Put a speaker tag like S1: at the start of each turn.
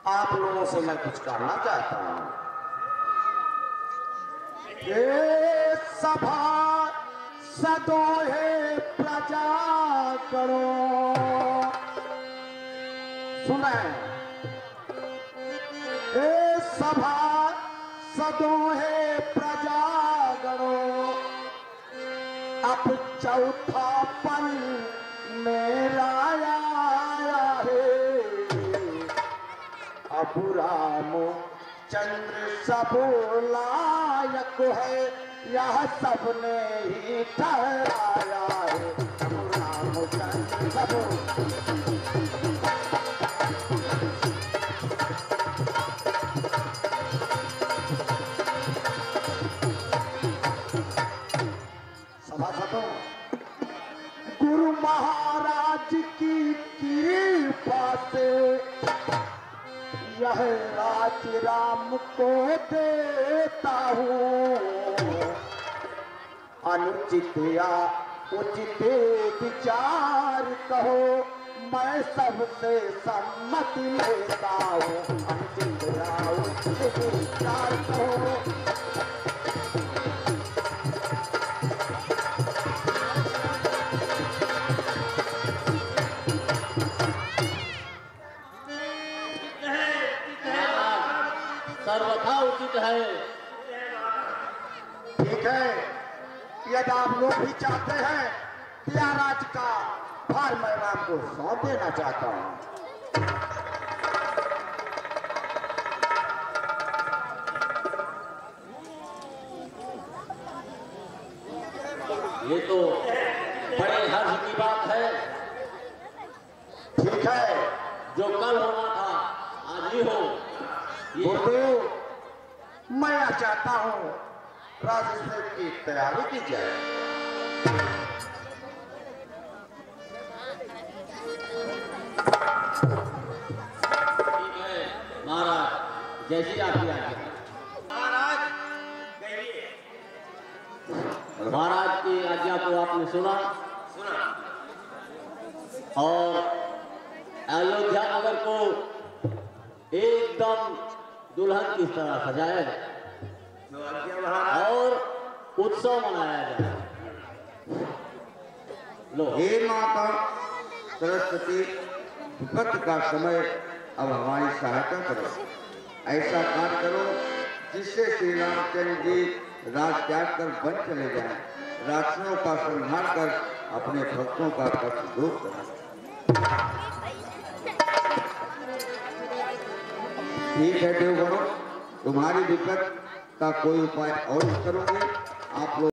S1: आप लोगों से मैं कुछ कहना चाहता हूं। ये सभा सदोहे प्रजा करो, सुने। ये सभा सदोहे प्रजा करो, अब चौथापन मेरा आया है। अब राम चंद्र सब लायक है, यह सबने ही ठहराया है। अब राम चंद्र सब गुरु महाराज की कृपा से यह राज राम को देता हूँ। अनुचित या उचित विचार कहो, मैं सबसे सम्मति लेता हूँ। अनुचित या उचित विचार कहो,
S2: सर्वथा उचित है।
S1: ठीक है, यदि आप लोग भी चाहते हैं महाराज का भार मैं राम को सौंप देना चाहता हूं।
S2: ये तो बड़े हर्ष की बात है।
S1: ठीक है,
S2: जो कल होना था आज ही हो।
S1: गुरुदेव, मैं चाहता हूँ राजस्व की तैयारी की जाए।
S2: ठीक है महाराज, जैसी आपकी आज्ञा। महाराज की आज्ञा को आपने सुना और अयोध्या नगर को एकदम दुल्हन की तरह सजाया जाए और उत्सव मनाया जाए। लो,
S3: हे माता सरस्वती, विपत्ति का समय अब हमारी सहायता करो। ऐसा कार्य करो जिससे श्री रामचंद्र जी राज त्याग कर वन चले जाएं, राक्षसों का संहार कर अपने भक्तों का कष्ट दूर करें। ठीक है देवगणों, तुम्हारी विपत्ति का कोई उपाय और करोगे आप लोग।